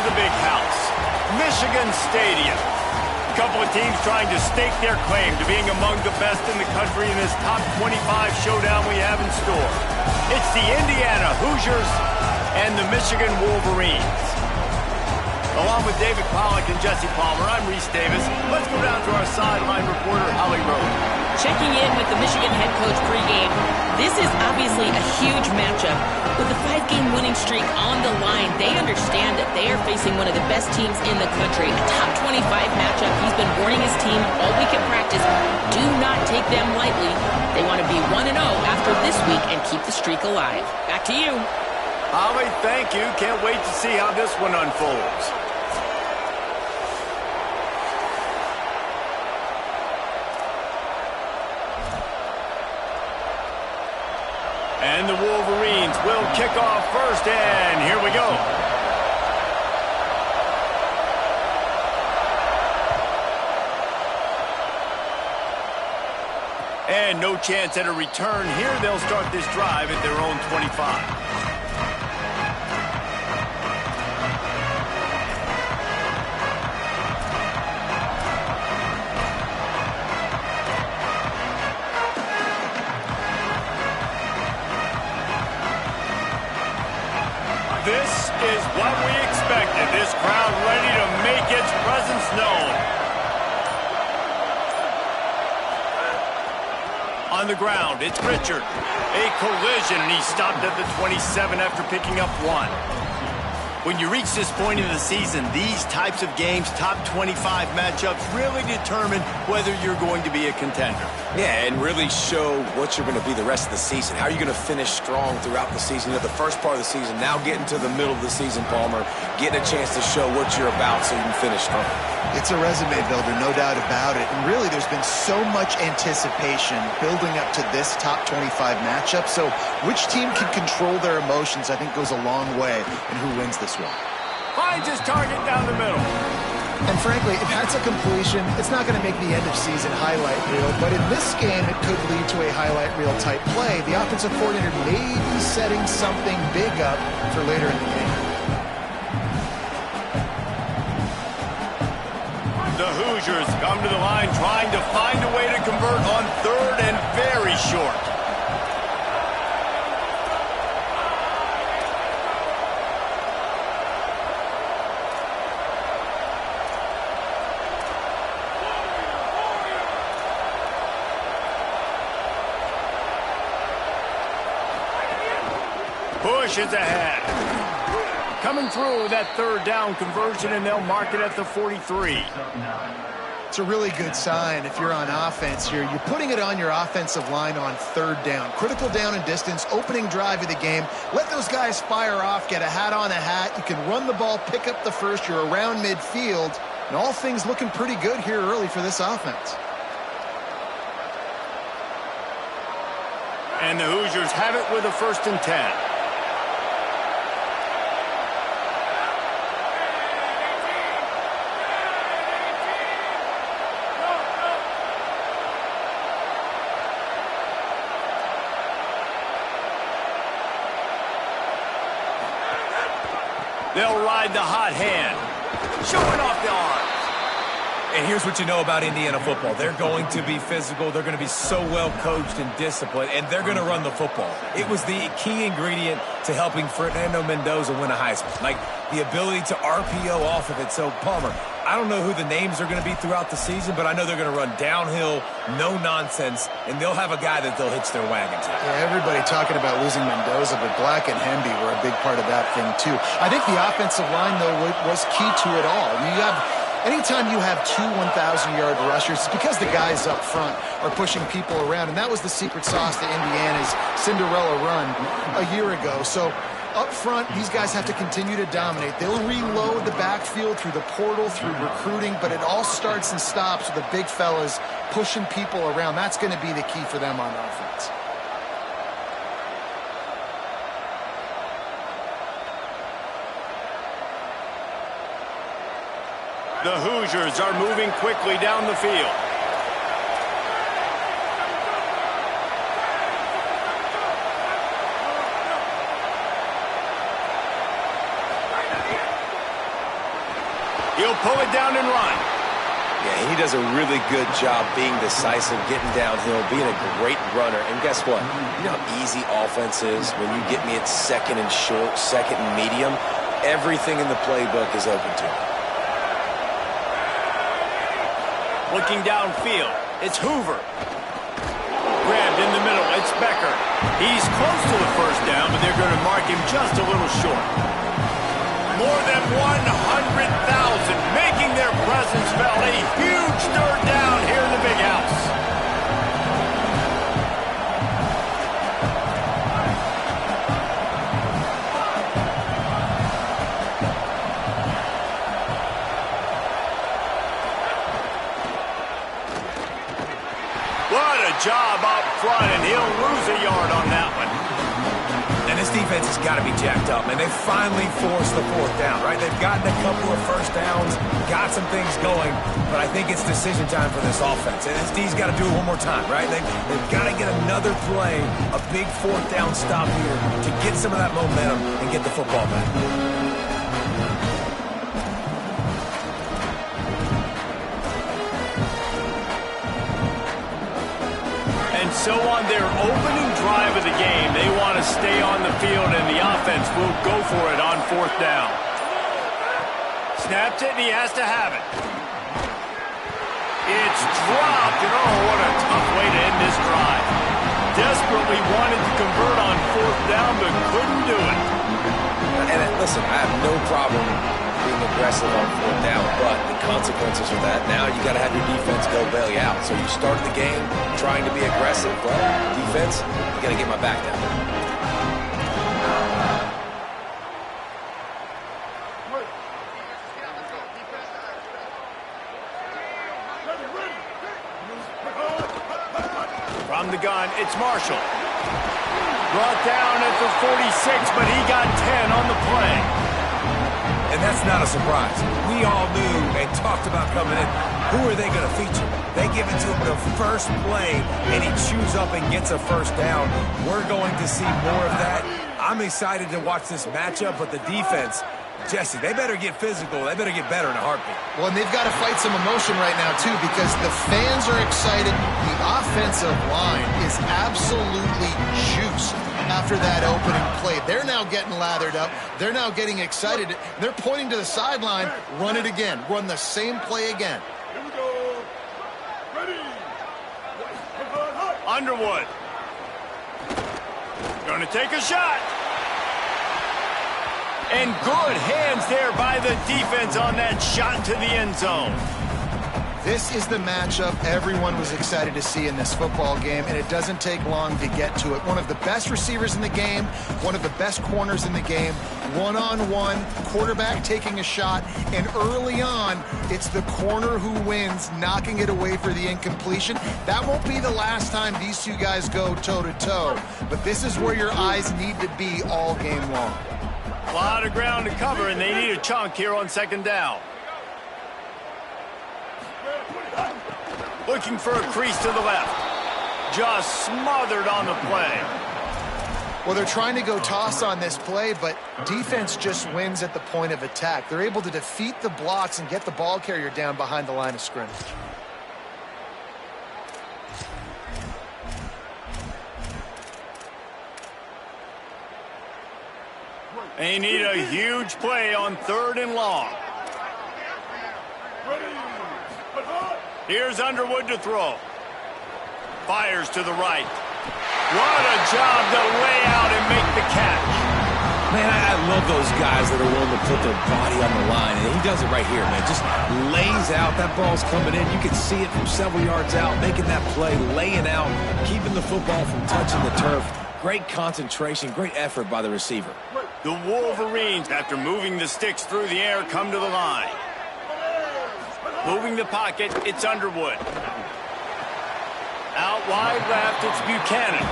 the big house, Michigan Stadium. A couple of teams trying to stake their claim to being among the best in the country in this top 25 showdown we have in store. It's the Indiana Hoosiers and the Michigan Wolverines. Along with David Pollack and Jesse Palmer, I'm Reese Davis. Let's go down to our sideline reporter, Holly Rowe. Checking in with the Michigan head coach pregame. This is obviously a huge matchup. With the 5-game winning streak on the line, they understand that they are facing one of the best teams in the country. A top 25 matchup. He's been warning his team all week at practice. Do not take them lightly. They want to be 1-0 after this week and keep the streak alive. Back to you. Holly, thank you. Can't wait to see how this one unfolds. And the Wolverines will kick off first, and here we go. And no chance at a return here. They'll start this drive at their own 25. This is what we expected. This crowd ready to make its presence known. On the ground, it's Richard. A collision, and he stopped at the 27 after picking up 1. When you reach this point in the season, these types of games, top 25 matchups, really determine whether you're going to be a contender. Yeah, and really show what you're going to be the rest of the season. How are you going to finish strong throughout the season? You know, the first part of the season, now getting to the middle of the season, Palmer, getting a chance to show what you're about so you can finish strong. It's a resume builder, no doubt about it. And really, there's been so much anticipation building up to this top 25 matchup. So which team can control their emotions, I think, goes a long way in who wins this one. Finds his target down the middle. And frankly, if that's a completion, it's not going to make the end-of-season highlight reel. But in this game, it could lead to a highlight reel type play. The offensive coordinator may be setting something big up for later in the game. The Hoosiers come to the line trying to find a way to convert on third and very short. Push is ahead. Coming through that third down conversion, and they'll mark it at the 43. It's a really good sign if you're on offense here. You're putting it on your offensive line on third down. Critical down and distance, opening drive of the game. Let those guys fire off, get a hat on a hat. You can run the ball, pick up the first. You're around midfield. And all things looking pretty good here early for this offense. And the Hoosiers have it with a 1st and 10. They'll ride the hot hand, showing off the arms. And here's what you know about Indiana football. They're going to be physical. They're going to be so well coached and disciplined, and they're going to run the football. It was the key ingredient to helping Fernando Mendoza win a Heisman, like the ability to RPO off of it. So, Palmer, I don't know who the names are going to be throughout the season, but I know they're going to run downhill, no nonsense, and they'll have a guy that they'll hitch their wagon to. Yeah, everybody talking about losing Mendoza, but Black and Hemby were a big part of that thing, too. I think the offensive line, though, was key to it all. I mean, anytime you have two 1,000-yard rushers, it's because the guys up front are pushing people around, and that was the secret sauce to Indiana's Cinderella run a year ago. So up front, these guys have to continue to dominate. They'll reload the backfield through the portal, through recruiting, but it all starts and stops with the big fellas pushing people around. That's going to be the key for them on offense. The Hoosiers are moving quickly down the field. pull it down and run. Yeah, he does a really good job being decisive, getting downhill, being a great runner. And guess what? You know how easy offense is when you get me at second and short, second and medium? Everything in the playbook is open to me. Looking downfield, it's Hoover. Grabbed in the middle, it's Becker. He's close to the first down, but they're going to mark him just a little short. More than 100,000 making their presence felt. A huge third down here in the big house. What a job up front, and he'll lose a yard on that one. And this defense has got to be jacked up, man. They finally forced the fourth down, right? They've gotten a couple of first downs, got some things going, but I think it's decision time for this offense. And this D's got to do it one more time, right? They've got to get another play, a big fourth down stop here to get some of that momentum and get the football back. So on their opening drive of the game, they want to stay on the field, and the offense will go for it on fourth down. Snapped it, and he has to have it. It's dropped, and oh, what a tough way to end this drive. Desperately wanted to convert on fourth down, but couldn't do it. And listen, I have no problem being aggressive on fourth down, but the consequences of that, now you got to have your defense go bail you out. So you started the game trying to be aggressive. Well, defense, you got to get my back down. From the gun, it's Marshall. Brought down at the 46, but he got 10 on the play. And that's not a surprise. We all knew and talked about coming in. Who are they going to feature? They give it to him the first play, and he chews up and gets a first down. We're going to see more of that. I'm excited to watch this matchup, but the defense, Jesse, they better get physical. They better get better in a heartbeat. Well, and they've got to fight some emotion right now, too, because the fans are excited. The offensive line is absolutely juiced after that opening play. They're now getting lathered up. They're now getting excited. They're pointing to the sideline. Run it again. Run the same play again. Here we go. Ready. Underwood. Going to take a shot. And good hands there by the defense on that shot to the end zone. This is the matchup everyone was excited to see in this football game, and it doesn't take long to get to it. One of the best receivers in the game, one of the best corners in the game, one-on-one, quarterback taking a shot, and early on, it's the corner who wins, knocking it away for the incompletion. That won't be the last time these two guys go toe-to-toe, but this is where your eyes need to be all game long. A lot of ground to cover, and they need a chunk here on second down. Looking for a crease to the left. Just smothered on the play. Well, they're trying to go toss on this play, but defense just wins at the point of attack. They're able to defeat the blocks and get the ball carrier down behind the line of scrimmage. They need a huge play on third and long. Here's Underwood to throw. Fires to the right. What a job to lay out and make the catch. Man, I love those guys that are willing to put their body on the line, and he does it right here, man. Just lays out. That ball's coming in. You can see it from several yards out, making that play, laying out, keeping the football from touching the turf. Great concentration, great effort by the receiver. The Wolverines, after moving the sticks through the air, come to the line. Moving the pocket, it's Underwood. Out wide left, it's Buchanan.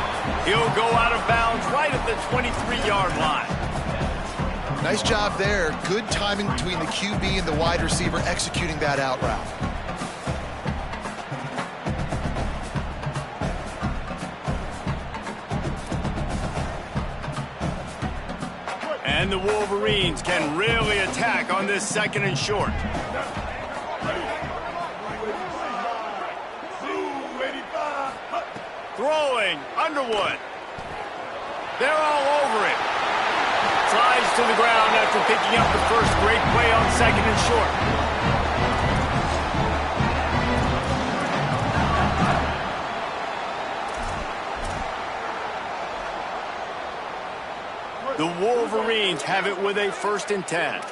He'll go out of bounds right at the 23-yard line. Nice job there. Good timing between the QB and the wide receiver executing that out route. And the Wolverines can really attack on this second and short. throwing. Underwood. They're all over it. Slides to the ground after picking up the first great play on second and short. The Wolverines have it with a 1st and 10.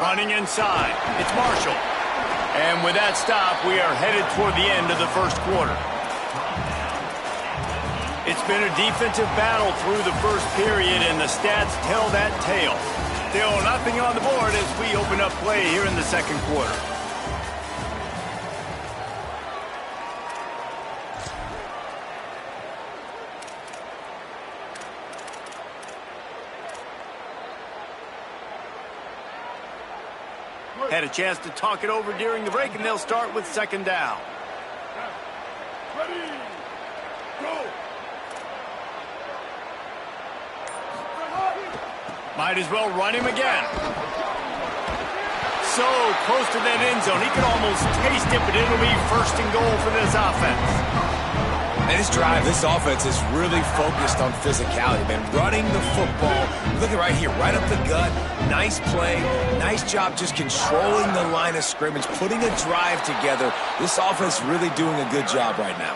Running inside. It's Marshall. And with that stop, we are headed toward the end of the first quarter. It's been a defensive battle through the first period, and the stats tell that tale. Still nothing on the board as we open up play here in the second quarter. Had a chance to talk it over during the break, and they'll start with 2nd down. Ready, go. Might as well run him again. So close to that end zone. He could almost taste it, but it'll be 1st and goal for this offense. And this drive, this offense is really focused on physicality, man. Running the football. Look at right here, right up the gut. Nice play. Nice job just controlling the line of scrimmage, putting a drive together. This offense really doing a good job right now.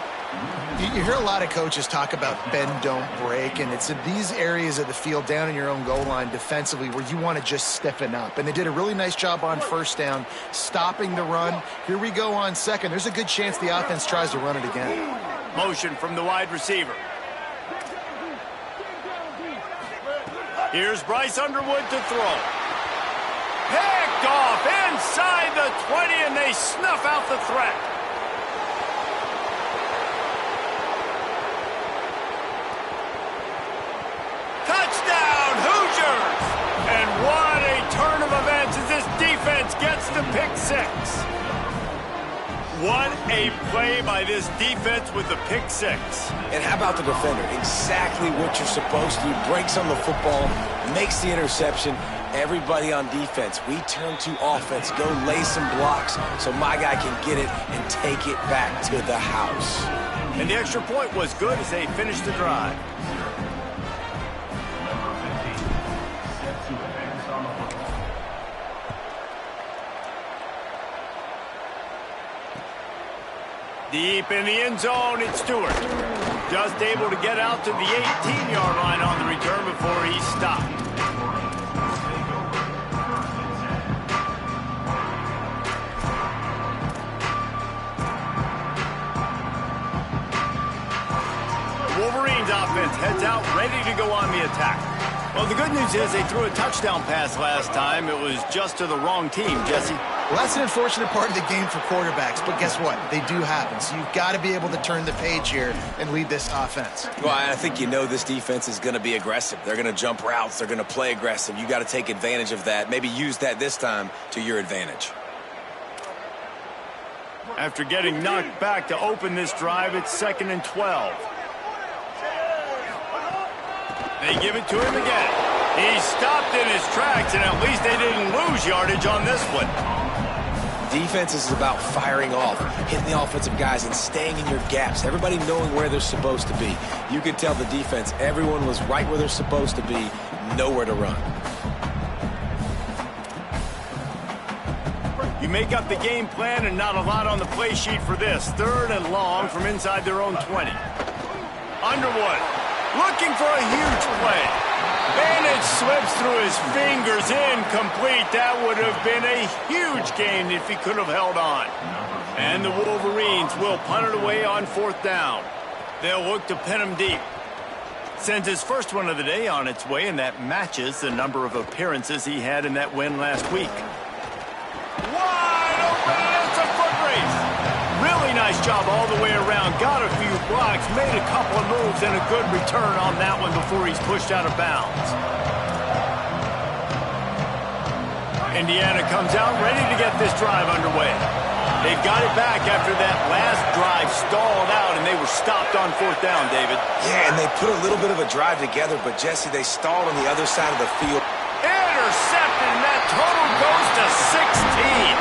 You hear a lot of coaches talk about bend, don't break, and it's in these areas of the field down in your own goal line defensively where you want to just stiffen up. And they did a really nice job on 1st down, stopping the run. Here we go on 2nd. There's a good chance the offense tries to run it again. Motion from the wide receiver. Here's Bryce Underwood to throw. Picked off inside the 20, and they snuff out the threat. Touchdown, Hoosiers! And what a turn of events as this defense gets the pick 6. What a play by this defense with the pick 6. And how about the defender? Exactly what you're supposed to do. Breaks on the football, makes the interception. Everybody on defense, we turn to offense. Go lay some blocks so my guy can get it and take it back to the house. And the extra point was good as they finished the drive. Deep in the end zone, it's Stewart. Just able to get out to the 18-yard line on the return before he stopped. Wolverines offense heads out ready to go on the attack. Well, the good news is they threw a touchdown pass last time. It was just to the wrong team, Jesse. Well, that's an unfortunate part of the game for quarterbacks, but guess what? They do happen. So you've got to be able to turn the page here and lead this offense. Well, I think you know this defense is going to be aggressive. They're going to jump routes. They're going to play aggressive. You got to take advantage of that. Maybe use that this time to your advantage. After getting knocked back to open this drive, it's 2nd and 12. They give it to him again. He stopped in his tracks, and at least they didn't lose yardage on this one. Defense is about firing off, hitting the offensive guys and staying in your gaps. Everybody knowing where they're supposed to be. You could tell the defense, everyone was right where they're supposed to be, nowhere to run. You make up the game plan and not a lot on the play sheet for this. 3rd and long from inside their own 20. Underwood looking for a huge play. And it slips through his fingers, incomplete. That would have been a huge gain if he could have held on. And the Wolverines will punt it away on 4th down. They'll look to pin him deep. Sends his first one of the day on its way, and that matches the number of appearances he had in that win last week. Wide open, it's a foot race. Really nice job all the way around. Got a few blocks, made a couple of moves, and a good return on that one before he's pushed out of bounds. Indiana comes out ready to get this drive underway. They've got it back after that last drive stalled out, and they were stopped on 4th down, David. Yeah, and they put a little bit of a drive together, but Jesse, they stalled on the other side of the field. Intercepted, and that total goes to 16.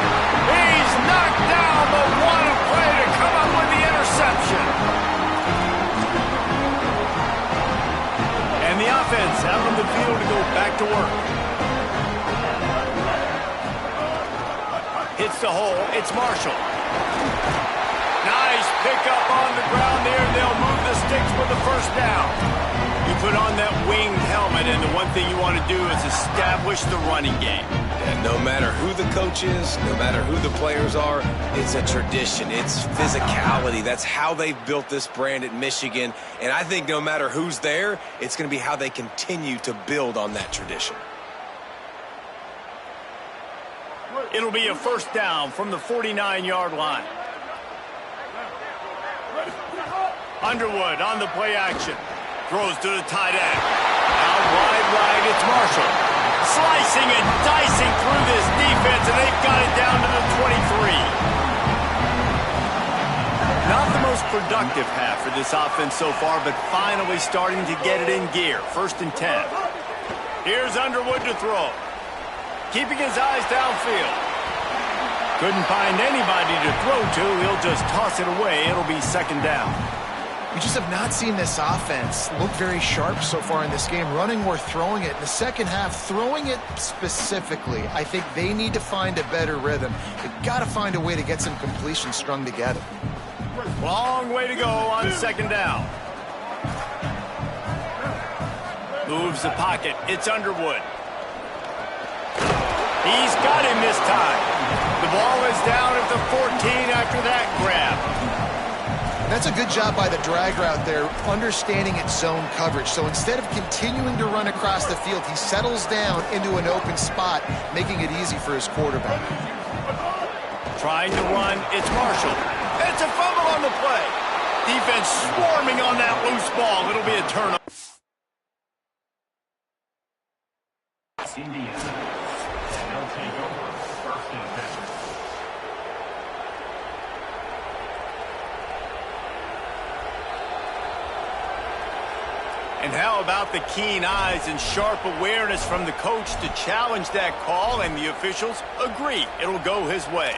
He's knocked down, but what a play to come up with the interception. And the offense out on the field to go back to work. Hits the hole. It's Marshall. Nice pickup on the ground there. They'll move the sticks with the first down. You put on that winged helmet, and the one thing you want to do is establish the running game. And no matter who the coach is, no matter who the players are, it's a tradition. It's physicality. That's how they've built this brand at Michigan. And I think no matter who's there, it's going to be how they continue to build on that tradition. It'll be a first down from the 49-yard line. Underwood on the play action. Throws to the tight end. Out wide right, it's Marshall. Slicing and dicing through this defense, and they've got it down to the 23. Not the most productive half for this offense so far, but finally starting to get it in gear. 1st and 10. Here's Underwood to throw. Keeping his eyes downfield. Couldn't find anybody to throw to. He'll just toss it away. It'll be 2nd down. We just have not seen this offense look very sharp so far in this game, running or throwing it. In the second half, throwing it specifically, I think they need to find a better rhythm. They've got to find a way to get some completions strung together. Long way to go on 2nd down. Moves the pocket. It's Underwood. He's got him this time. The ball is down at the 14 after that grab. That's a good job by the drag route there, understanding its zone coverage. So instead of continuing to run across the field, he settles down into an open spot, making it easy for his quarterback. Trying to run, it's Marshall. It's a fumble on the play. Defense swarming on that loose ball. It'll be a turnover. Indiana. And they'll take over 1st and 10. And how about the keen eyes and sharp awareness from the coach to challenge that call, and the officials agree it'll go his way.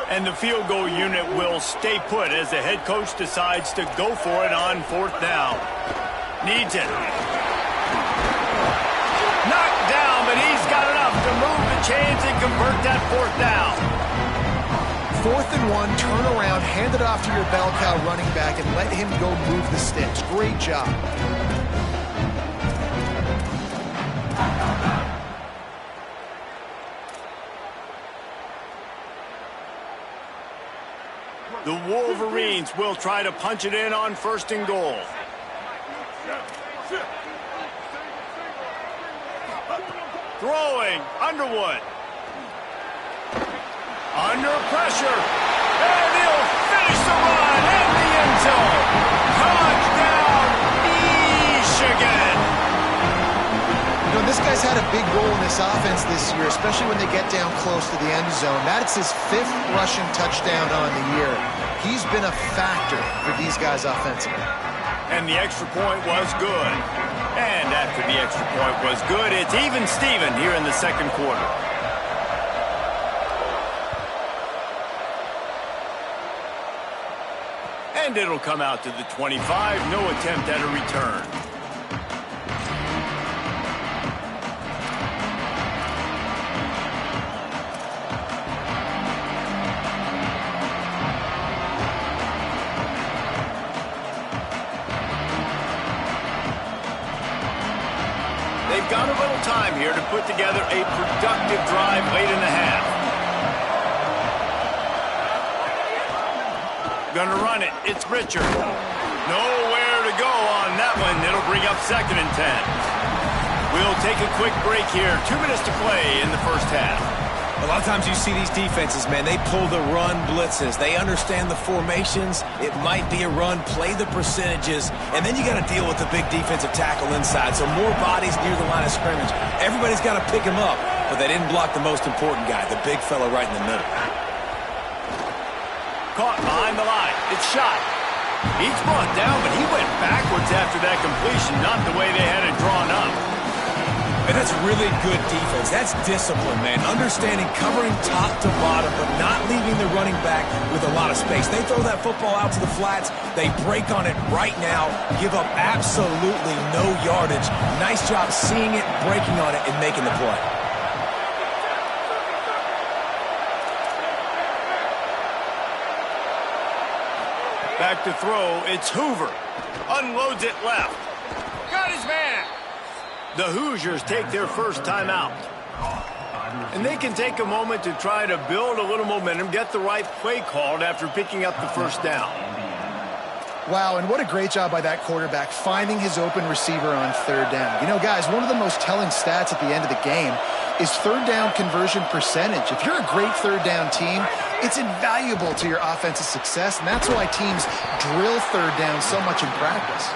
And the field goal unit will stay put as the head coach decides to go for it on 4th down. Needs it. Knocked down, but he's got enough to move the chains and convert that 4th down. 4th and 1, turn around, hand it off to your bell cow running back, and let him go move the sticks. Great job. The Wolverines will try to punch it in on 1st and goal. Throwing, Underwood. Under pressure. And he'll finish the run in the end zone. Touchdown, Michigan. You know, this guy's had a big role in this offense this year, especially when they get down close to the end zone. That's his 5th rushing touchdown on the year. He's been a factor for these guys offensively. And the extra point was good. And after the extra point was good, it's even Steven here in the 2nd quarter. And it'll come out to the 25. No attempt at a return. They've got a little time here to put together a productive drive late in the half. Gonna run it. It's Richard. Nowhere to go on that one. It'll bring up 2nd and 10. We'll take a quick break here. 2 minutes to play in the 1st half. A lot of times you see these defenses, man, they pull the run blitzes. They understand the formations. It might be a run, play the percentages, and then you got to deal with the big defensive tackle inside. So more bodies near the line of scrimmage. Everybody's got to pick him up, but they didn't block the most important guy, the big fella right in the middle. Caught behind the line. It's shot. He's brought down, but he went backwards after that completion, not the way they had it drawn up. And that's really good defense. That's discipline, man. Understanding covering top to bottom, but not leaving the running back with a lot of space. They throw that football out to the flats. They break on it right now, give up absolutely no yardage. Nice job seeing it, breaking on it, and making the play. Back to throw, it's Hoover. Unloads it left. Got his man. The Hoosiers take their first timeout. And they can take a moment to try to build a little momentum, get the right play called after picking up the first down. Wow, and what a great job by that quarterback finding his open receiver on third down. You know, guys, one of the most telling stats at the end of the game is third down conversion percentage. If you're a great third down team, it's invaluable to your offensive success, and that's why teams drill third down so much in practice.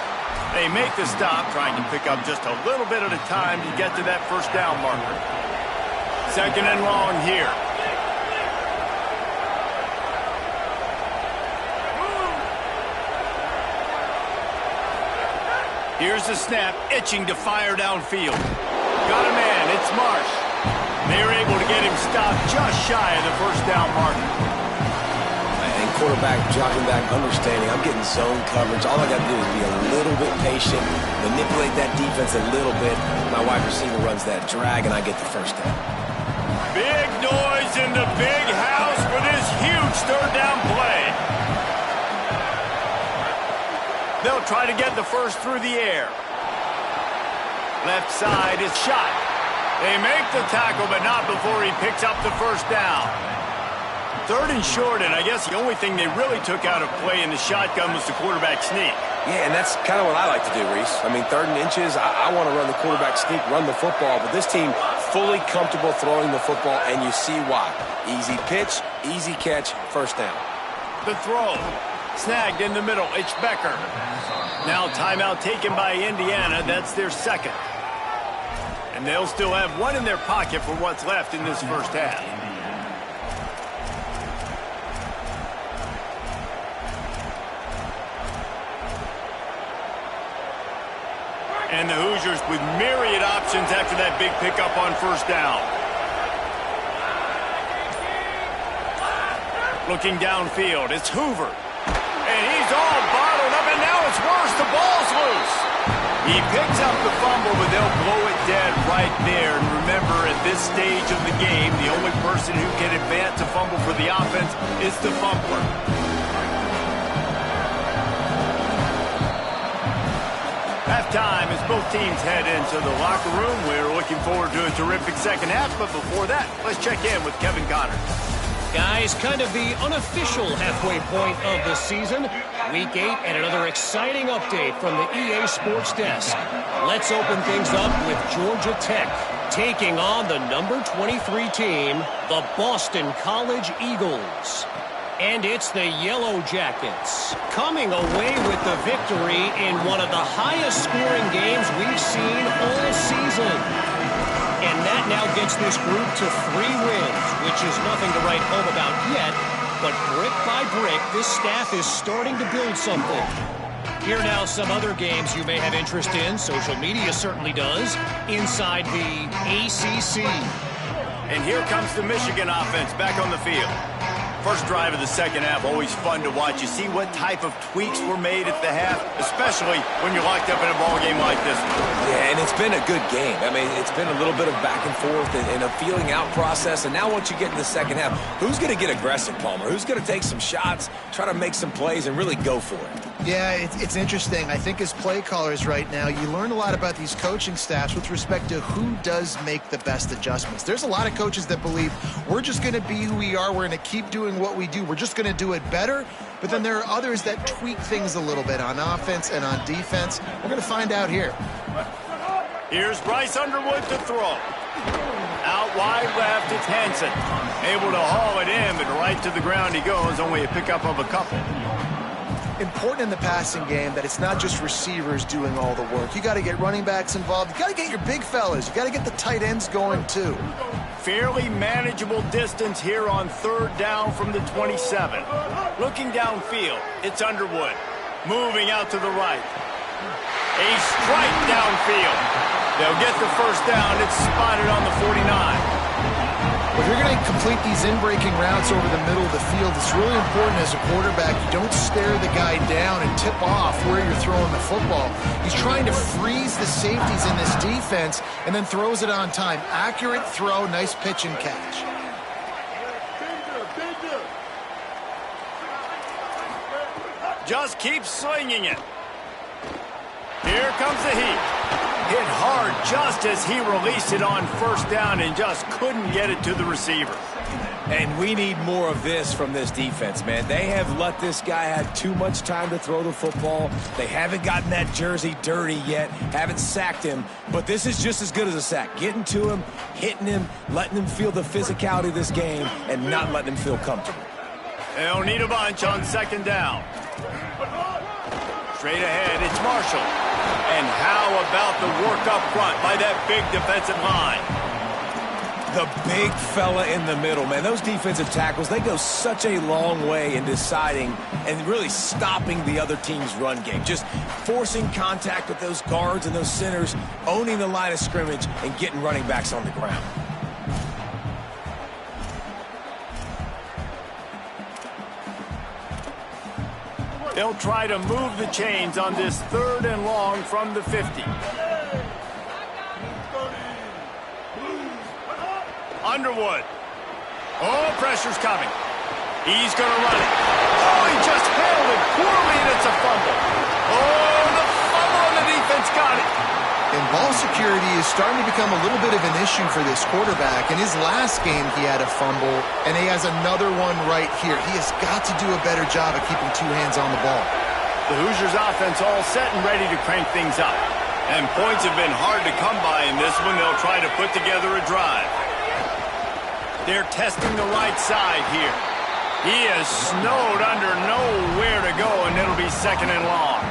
They make the stop, trying to pick up just a little bit at a time to get to that first down marker. Second and long here. Here's the snap, itching to fire downfield. Got a man, it's Marsh. They're able to get him stopped just shy of the first down marker. And quarterback jogging back, understanding I'm getting zone coverage. All I got to do is be a little bit patient, manipulate that defense a little bit. My wide receiver runs that drag, and I get the first down. Big noise in the big house for this huge third down play. They'll try to get the first through the air. Left side is shot. They make the tackle, but not before he picks up the first down. Third and short, and I guess the only thing they really took out of play in the shotgun was the quarterback sneak. Yeah, and that's kind of what I like to do, Reese. I mean, third and inches, I want to run the quarterback sneak, run the football, but this team fully comfortable throwing the football, and you see why. Easy pitch, easy catch, first down. The throw. Snagged in the middle. It's Becker. Now timeout taken by Indiana. That's their second. And they'll still have one in their pocket for what's left in this first half. And the Hoosiers with myriad options after that big pickup on first down. Looking downfield, it's Hoover. And he's all bottled up, and now it's worse. The ball's loose. He picks up the fumble, but they'll blow it dead right there. And remember, at this stage of the game, the only person who can advance a fumble for the offense is the fumbler. Halftime as both teams head into the locker room. We're looking forward to a terrific second half, but before that, let's check in with Kevin Connor. Guys, kind of the unofficial halfway point of the season. Week 8 and another exciting update from the EA Sports Desk. Let's open things up with Georgia Tech taking on the number 23 team, the Boston College Eagles. And it's the Yellow Jackets coming away with the victory in one of the highest scoring games we've seen all season. And that now gets this group to 3 wins, which is nothing to write home about yet. But brick by brick, this staff is starting to build something. Here now some other games you may have interest in. Social media certainly does. Inside the ACC. And here comes the Michigan offense back on the field. First drive of the second half, always fun to watch. You see what type of tweaks were made at the half, especially when you're locked up in a ball game like this one. Yeah, and it's been a good game. I mean, it's been a little bit of back and forth and a feeling out process. And now once you get in the second half, who's going to get aggressive, Palmer? Who's going to take some shots, try to make some plays, and really go for it? Yeah, it's interesting. I think as play callers right now, you learn a lot about these coaching staffs with respect to who does make the best adjustments. There's a lot of coaches that believe we're just going to be who we are. We're going to keep doing what we do. We're just going to do it better. But then there are others that tweak things a little bit on offense and on defense. We're going to find out here. Here's Bryce Underwood to throw. Out wide left, it's Hansen. Able to haul it in, but right to the ground he goes. Only a pickup of a couple. Important in the passing game that it's not just receivers doing all the work. You got to get running backs involved. You got to get your big fellas. You got to get the tight ends going too. Fairly manageable distance here on third down from the 27. Looking downfield, it's Underwood. Moving out to the right. A strike downfield. They'll get the first down. It's spotted on the 49. If you're going to complete these in-breaking routes over the middle of the field, it's really important as a quarterback you don't stare the guy down and tip off where you're throwing the football. He's trying to freeze the safeties in this defense and then throws it on time. Accurate throw, nice pitch and catch. Just keep slinging it. Here comes the heat. Hit hard just as he released it on first down and just couldn't get it to the receiver. And we need more of this from this defense, man. They have let this guy have too much time to throw the football. They haven't gotten that jersey dirty yet, haven't sacked him. But this is just as good as a sack. Getting to him, hitting him, letting him feel the physicality of this game, and not letting him feel comfortable. They'll need a bunch on second down. Straight ahead, it's Marshall. And how about the work up front by that big defensive line? The big fella in the middle, man. Those defensive tackles, they go such a long way in deciding and really stopping the other team's run game. Just forcing contact with those guards and those centers, owning the line of scrimmage, and getting running backs on the ground. They'll try to move the chains on this third and long from the 50. Underwood. Oh, pressure's coming. He's going to run it. Oh, he just handled it poorly, and it's a fumble. Oh, the fumble, and the defense got it. And ball security is starting to become a little bit of an issue for this quarterback. In his last game, he had a fumble, and he has another one right here. He has got to do a better job of keeping two hands on the ball. The Hoosiers offense all set and ready to crank things up. And points have been hard to come by in this one. They'll try to put together a drive. They're testing the right side here. He is snowed under, nowhere to go, and it'll be second and long.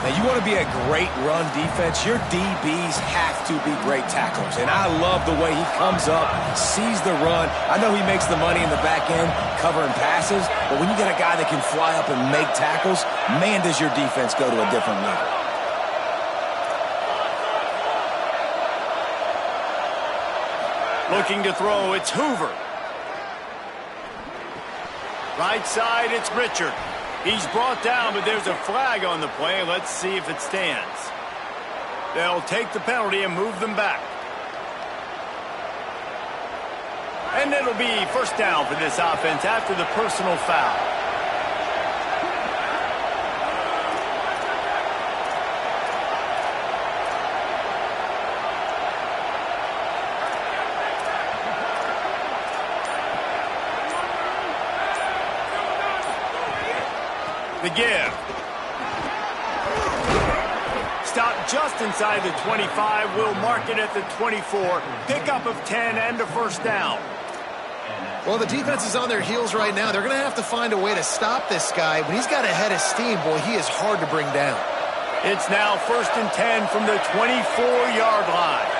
Now, you want to be a great run defense, your DBs have to be great tacklers. And I love the way he comes up, sees the run. I know he makes the money in the back end covering passes, but when you get a guy that can fly up and make tackles, man, does your defense go to a different level. Looking to throw, it's Hoover. Right side, it's Richard. He's brought down, but there's a flag on the play. Let's see if it stands. They'll take the penalty and move them back. And it'll be first down for this offense after the personal foul. The give. Stop just inside the 25. We'll mark it at the 24. Pickup of 10 and a first down. Well, the defense is on their heels right now. They're going to have to find a way to stop this guy. When he's got a head of steam, boy, he is hard to bring down. It's now first and 10 from the 24-yard line.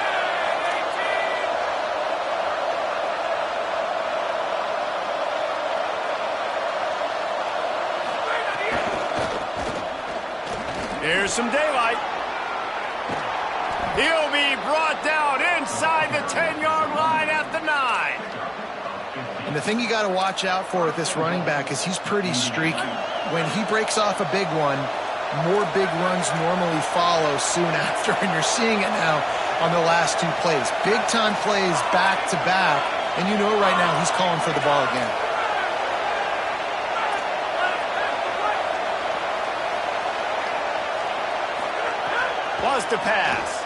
Here's some daylight. He'll be brought down inside the 10-yard line at the 9. And the thing you got to watch out for with this running back is he's pretty streaky. When he breaks off a big one, more big runs normally follow soon after, and you're seeing it now on the last two plays. Big-time plays back-to-back, and you know right now he's calling for the ball again. Wants to pass.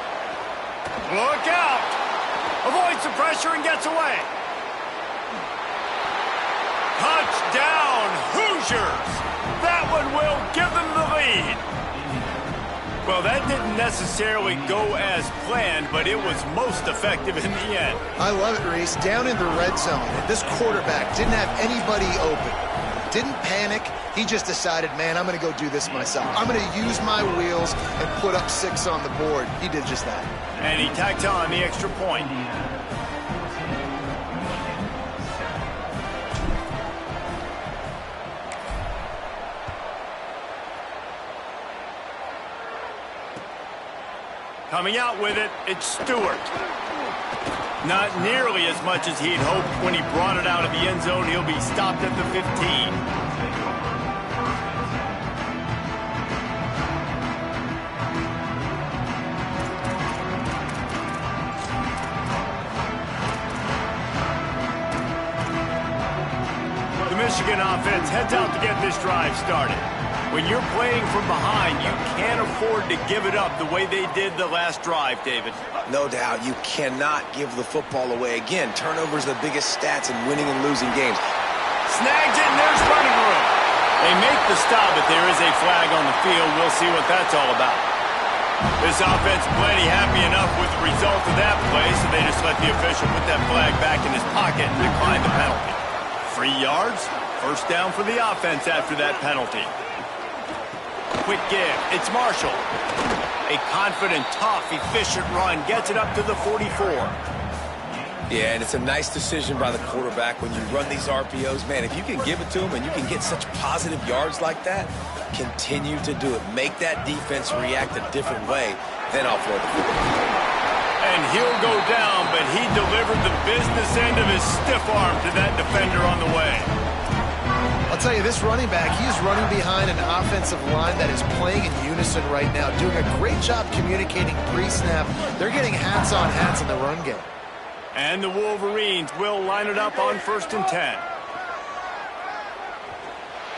Look out! Avoids the pressure and gets away. Touchdown, Hoosiers! That one will give them the lead. Well, that didn't necessarily go as planned, but it was most effective in the end. I love it, Reese. Down in the red zone, this quarterback didn't have anybody open. Didn't panic. He just decided, man, I'm going to go do this myself. I'm going to use my wheels and put up 6 on the board. He did just that. And he tacked on the extra point. Coming out with it, it's Stewart. Not nearly as much as he'd hoped when he brought it out of the end zone. He'll be stopped at the 15. The Michigan offense heads out to get this drive started. When you're playing from behind, you can't afford to give it up the way they did the last drive, David. No doubt, you cannot give the football away. Again, turnovers are the biggest stats in winning and losing games. Snags it, and there's running room. They make the stop, but there is a flag on the field. We'll see what that's all about. This offense plenty happy enough with the result of that play, so they just let the official put that flag back in his pocket and decline the penalty. 3 yards, first down for the offense after that penalty. Quick give. It's Marshall. A confident, tough, efficient run. Gets it up to the 44. Yeah, and it's a nice decision by the quarterback when you run these RPOs. Man, if you can give it to him and you can get such positive yards like that, continue to do it. Make that defense react a different way, then I'll throw the football. And he'll go down, but he delivered the business end of his stiff arm to that defender on the way. I'll tell you, this running back, he's running behind an offensive line that is playing in unison right now, doing a great job communicating pre-snap. They're getting hats on hats in the run game. And the Wolverines will line it up on 1st and 10.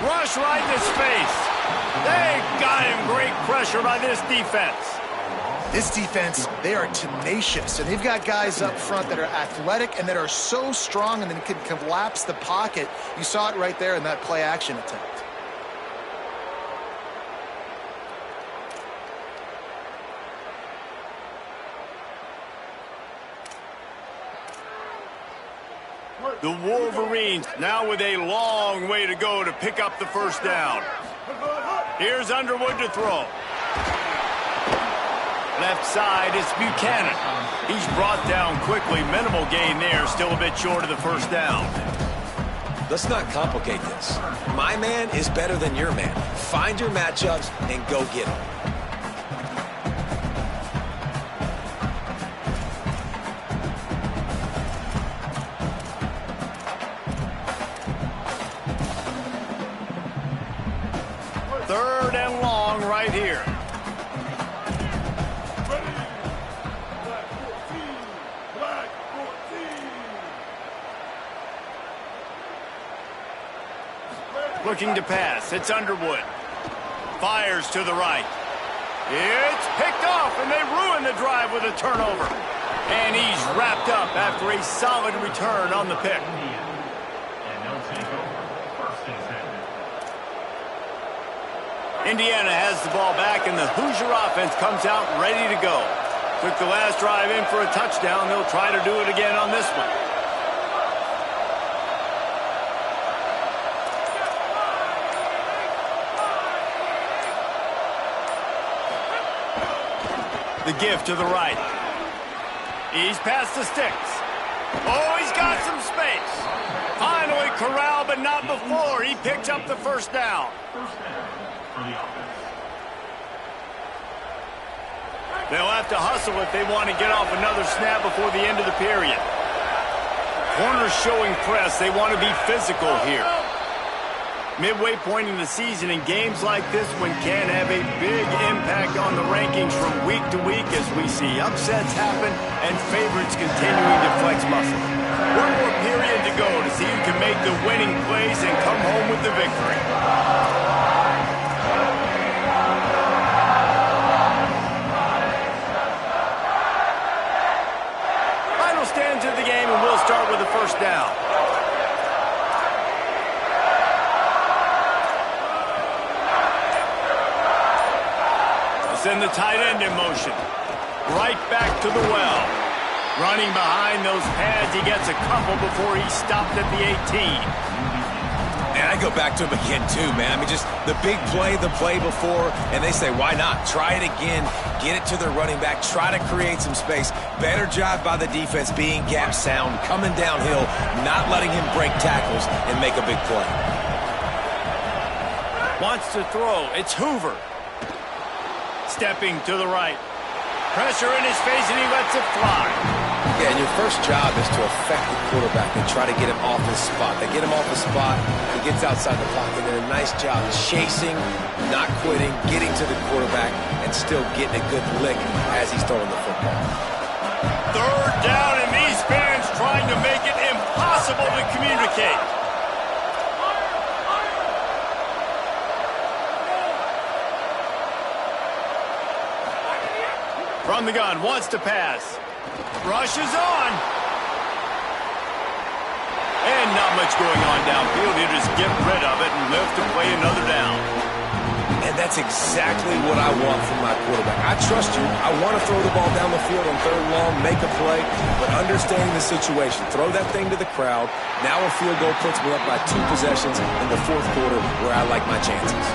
Rush right in his face. They got him. Great pressure by this defense. This defense, they are tenacious, and they've got guys up front that are athletic and that are so strong and then can collapse the pocket. You saw it right there in that play-action attempt. The Wolverines now with a long way to go to pick up the first down. Here's Underwood to throw. Left side is Buchanan. He's brought down quickly. Minimal gain there. Still a bit short of the first down. Let's not complicate this. My man is better than your man. Find your matchups and go get them. Third and long right here. Looking to pass. It's Underwood. Fires to the right. It's picked off, and they ruin the drive with a turnover. And he's wrapped up after a solid return on the pick. Indiana has the ball back, and the Hoosier offense comes out ready to go. Took the last drive in for a touchdown. They'll try to do it again on this one. The give to the right. He's past the sticks. Oh, he's got some space. Finally corralled, but not before. He picks up the first down. They'll have to hustle if they want to get off another snap before the end of the period. Corners showing press. They want to be physical here. Midway point in the season, and games like this one can have a big impact on the rankings from week to week as we see upsets happen and favorites continuing to flex muscle. One more period to go to see who can make the winning plays and come home with the victory. Final stands of the game, and we'll start with the first down. send the tight end in motion. Right back to the well. Running behind those pads, he gets a couple before he stopped at the 18. And I go back to him again, too, man. I mean, just the big play, the play before, and they say, why not? Try it again, get it to their running back, try to create some space. Better job by the defense being gap sound, coming downhill, not letting him break tackles and make a big play. Wants to throw. It's Hoover. Stepping to the right. Pressure in his face, and he lets it fly. Yeah, and your first job is to affect the quarterback and try to get him off his spot. They get him off his spot, he gets outside the pocket, and a nice job chasing, not quitting, getting to the quarterback, and still getting a good lick as he's throwing the football. Third down, and these fans trying to make it impossible to communicate. From the gun, wants to pass. Rushes on. And not much going on downfield. He'll just get rid of it and live to play another down. And that's exactly what I want from my quarterback. I trust you. I want to throw the ball down the field on third and long, make a play, but understanding the situation. Throw that thing to the crowd. Now a field goal puts me up by 2 possessions in the fourth quarter where I like my chances.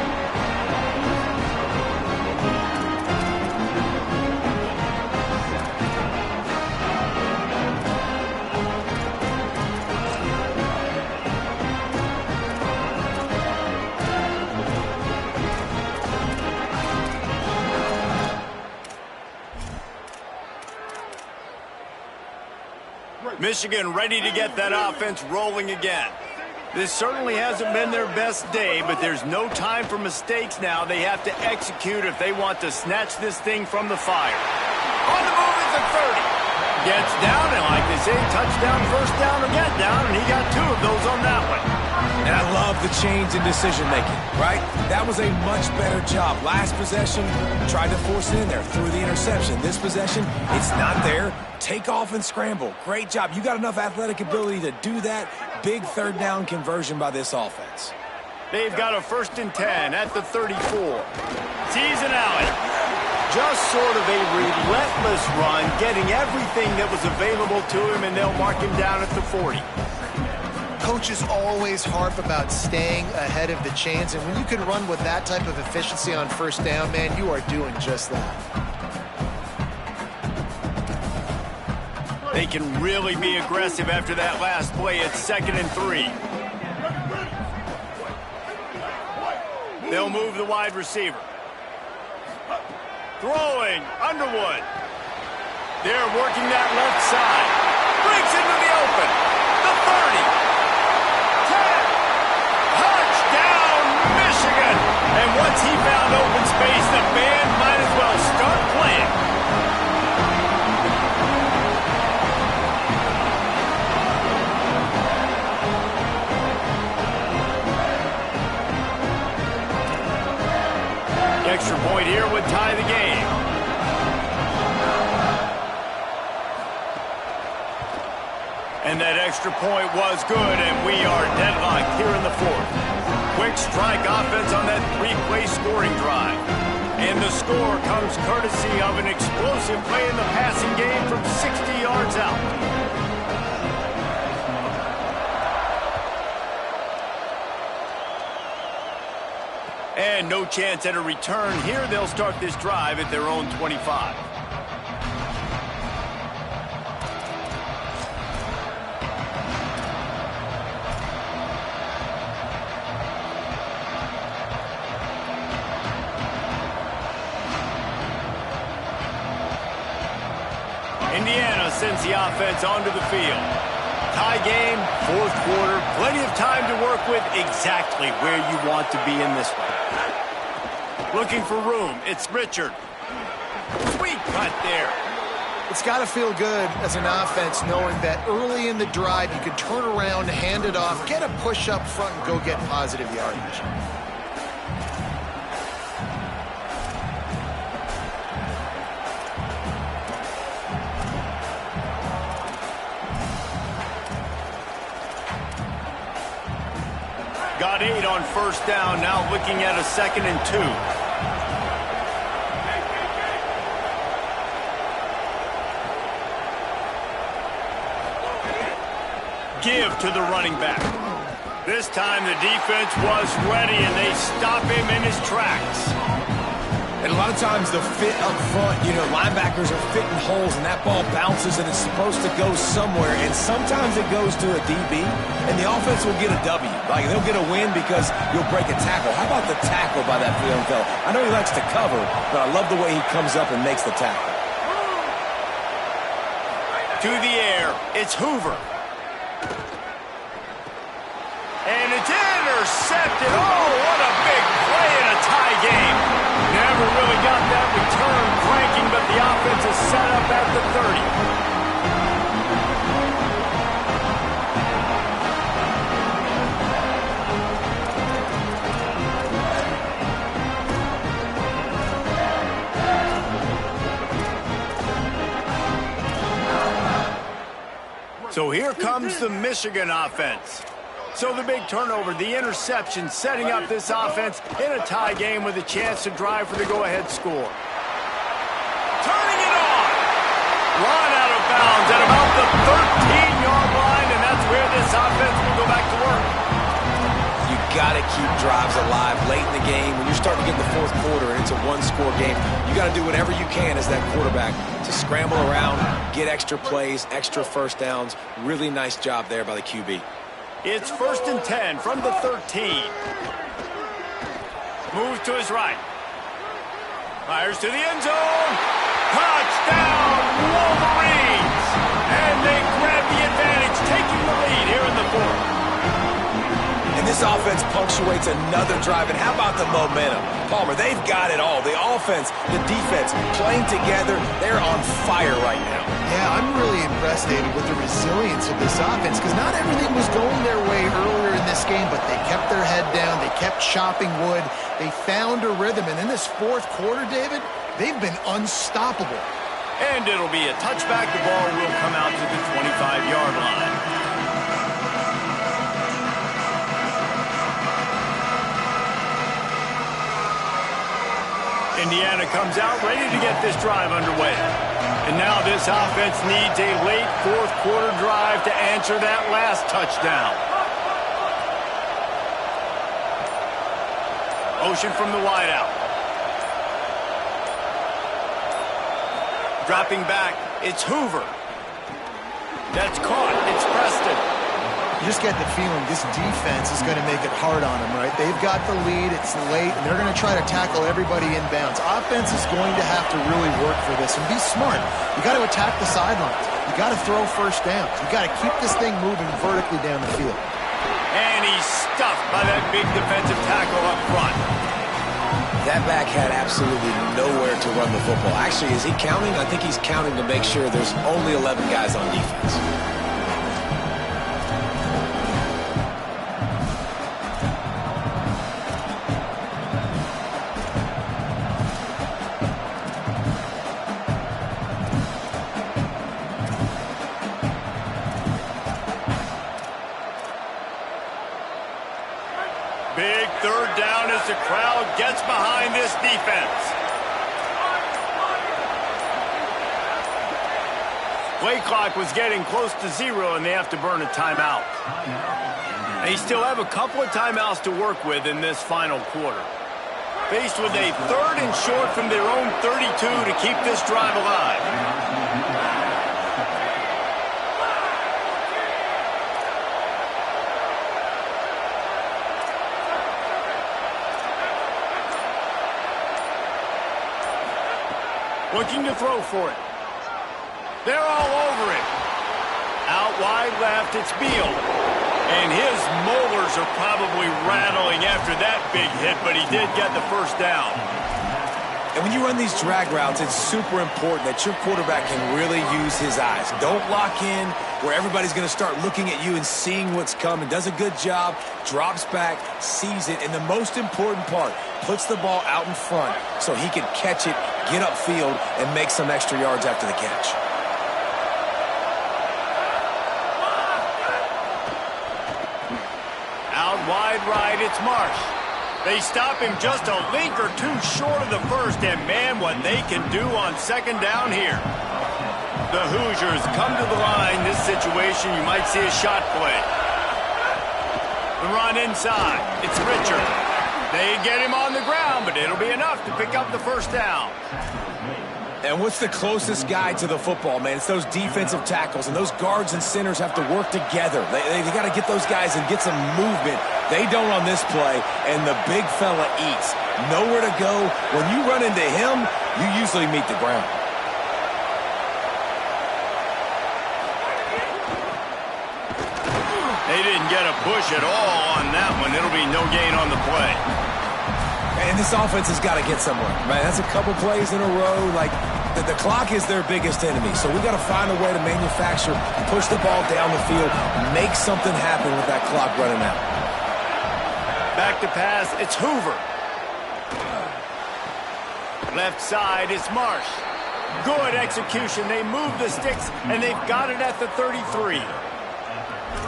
Michigan ready to get that offense rolling again. This certainly hasn't been their best day, but there's no time for mistakes now. They have to execute if they want to snatch this thing from the fire. On the move at the 30. Gets down, and like they say, touchdown, first down, or get down, and he got 2 of those on that one. And I love the change in decision-making, right? That was a much better job. Last possession, tried to force it in there, threw the interception. This possession, it's not there. Take off and scramble. Great job. You got enough athletic ability to do that. Big third down conversion by this offense. They've got a 1st and 10 at the 34. Sees an alley. Just sort of a relentless run, getting everything that was available to him, and they'll mark him down at the 40. Coaches always harp about staying ahead of the chains, and when you can run with that type of efficiency on first down, man, you are doing just that. They can really be aggressive after that last play. It's 2nd and 3. They'll move the wide receiver. Throwing, Underwood. They're working that left side. Breaks into the open. The 30. 10. Touchdown, Michigan. And once he found open space, the band might as well start playing. Extra point here would tie the game. And that extra point was good, and we are deadlocked here in the 4th. Quick strike offense on that 3-play scoring drive. And the score comes courtesy of an explosive play in the passing game from 60 yards out. And no chance at a return here. They'll start this drive at their own 25. Indiana sends the offense onto the field. Tie game, 4th quarter, plenty of time to work with, exactly where you want to be in this one. Looking for room, it's Richard. Sweet cut there. It's got to feel good as an offense knowing that early in the drive you can turn around, hand it off, get a push up front, and go get positive yardage. Got 8 on first down, now looking at a 2nd and 2. give to the running back. This time the defense was ready, and they stop him in his tracks. And a lot of times the fit up front, linebackers are fitting holes, and that ball bounces, and it's supposed to go somewhere, and sometimes it goes to a DB, and the offense will get a W. Like, they'll get a win because you'll break a tackle. How about the tackle by that field goal? I know he likes to cover, but I love the way he comes up and makes the tackle. To the air, it's Hoover. And it's intercepted. Oh, what a big play in a tie game. Never really got that return cranking, but the offense is set up at the 30. So here comes the Michigan offense. So the big turnover, the interception, setting up this offense in a tie game with a chance to drive for the go-ahead score. Turning it on. Run out of bounds at about the 13-yard line, and that's where this offense will go back to work. You got to keep drives alive late in the game. When you're starting to get in the fourth quarter and it's a one-score game, you got to do whatever you can as that quarterback to scramble around, get extra plays, extra first downs. Really nice job there by the QB. It's 1st and 10 from the 13. Moves to his right. Fires to the end zone. Touchdown, Wolverines! And they grab the advantage, taking the lead here in the fourth. And this offense punctuates another drive. And how about the momentum? Palmer, they've got it all. The offense, the defense, playing together. They're on fire right now. Yeah, I'm really impressed, David, with the resilience of this offense, because not everything was going their way earlier in this game, but they kept their head down. They kept chopping wood. They found a rhythm. And in this fourth quarter, David, they've been unstoppable. And it'll be a touchback. The ball will come out to the 25-yard line. Indiana comes out ready to get this drive underway. And now this offense needs a late fourth quarter drive to answer that last touchdown. Motion from the wideout. Dropping back, it's Hoover. That's caught, it's Preston. You just get the feeling this defense is going to make it hard on them, right? They've got the lead, it's late, and they're going to try to tackle everybody inbounds. Offense is going to have to really work for this and be smart. You got to attack the sidelines. You got to throw first downs. You got to keep this thing moving vertically down the field. And he's stuffed by that big defensive tackle up front. That back had absolutely nowhere to run the football. Actually, is he counting? I think he's counting to make sure there's only 11 guys on defense. Big third down as the crowd gets behind this defense. Play clock was getting close to 0, and they have to burn a timeout. They still have a couple of timeouts to work with in this final quarter. Faced with a 3rd and short from their own 32 to keep this drive alive. Looking to throw for it. They're all over it. Out wide left, it's Beal. And his molars are probably rattling after that big hit, but he did get the first down. And when you run these drag routes, it's super important that your quarterback can really use his eyes. Don't lock in where everybody's going to start looking at you and seeing what's coming. Does a good job, drops back, sees it, and the most important part, puts the ball out in front so he can catch it, get upfield, and make some extra yards after the catch. Out wide right, it's Marsh. They stop him just a link or two short of the first, and man, what they can do on second down here. The Hoosiers come to the line. This situation, you might see a shot play. The run inside. It's Richard. They get him on the ground, but it'll be enough to pick up the first down. And what's the closest guy to the football, man? It's those defensive tackles, and those guards and centers have to work together. They got to get those guys and get some movement. They don't on this play, and the big fella eats. Nowhere to go. When you run into him, you usually meet the ground. They didn't get a push at all on that one. It'll be no gain on the play. And this offense has got to get somewhere, right? That's a couple plays in a row. Like, the clock is their biggest enemy. So we got to find a way to manufacture, push the ball down the field, make something happen with that clock running out. Back to pass, it's Hoover. Left side, it's Marsh. Good execution. They move the sticks, and they've got it at the 33.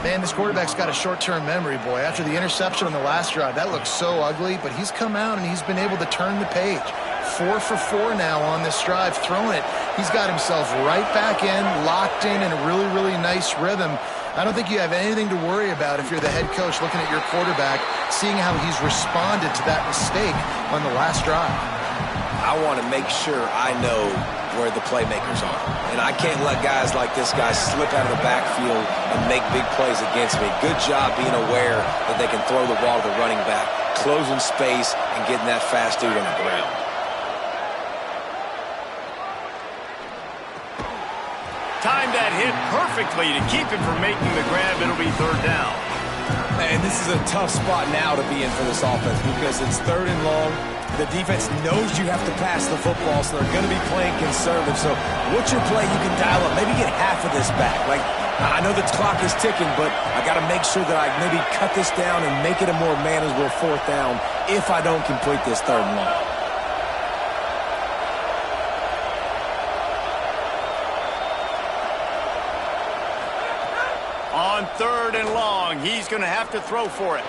Man, this quarterback's got a short-term memory, boy. After the interception on the last drive, that looked so ugly, but he's come out and he's been able to turn the page. 4 for 4 now on this drive, throwing it. He's got himself right back in, locked in a really, really nice rhythm. I don't think you have anything to worry about if you're the head coach looking at your quarterback, seeing how he's responded to that mistake on the last drive. I want to make sure I know where the playmakers are. And I can't let guys like this guy slip out of the backfield and make big plays against me. Good job being aware that they can throw the ball to the running back, closing space, and getting that fast dude on the ground. Timed that hit perfectly to keep him from making the grab. It'll be third down. And this is a tough spot now to be in for this offense because it's 3rd and long. The defense knows you have to pass the football, so they're going to be playing conservative. So what's your play you can dial up? Maybe get half of this back. Like, I know the clock is ticking, but I got to make sure that I maybe cut this down and make it a more manageable 4th down if I don't complete this 3rd and long. On 3rd and long, he's going to have to throw for it.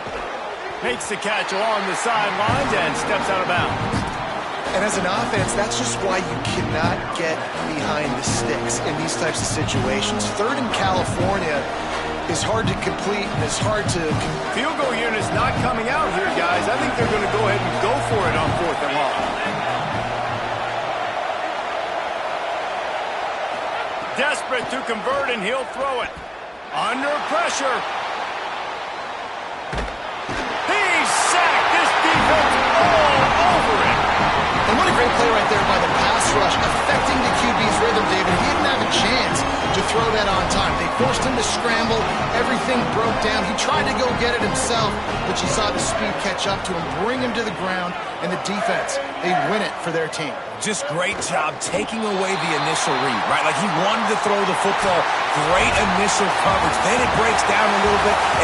Makes the catch along the sidelines and steps out of bounds. And as an offense, that's just why you cannot get behind the sticks in these types of situations. 3rd in California is hard to complete and it's hard to... Field goal unit's not coming out here, guys. I think they're going to go ahead and go for it on 4th and long. Desperate to convert, and he'll throw it. Under pressure. He's sacked. This defense all over it. And what a great play right there by the pass rush, affecting the QB's rhythm, David. He didn't have a chance to throw that on time. They forced him to scramble. Everything broke down. He tried to go get it himself, but you saw the speed catch up to him, bring him to the ground, and the defense, they win it for their team. Just great job taking away the initial read, right? Like he wanted to throw the football. Great initial coverage. Then it breaks down a little bit. And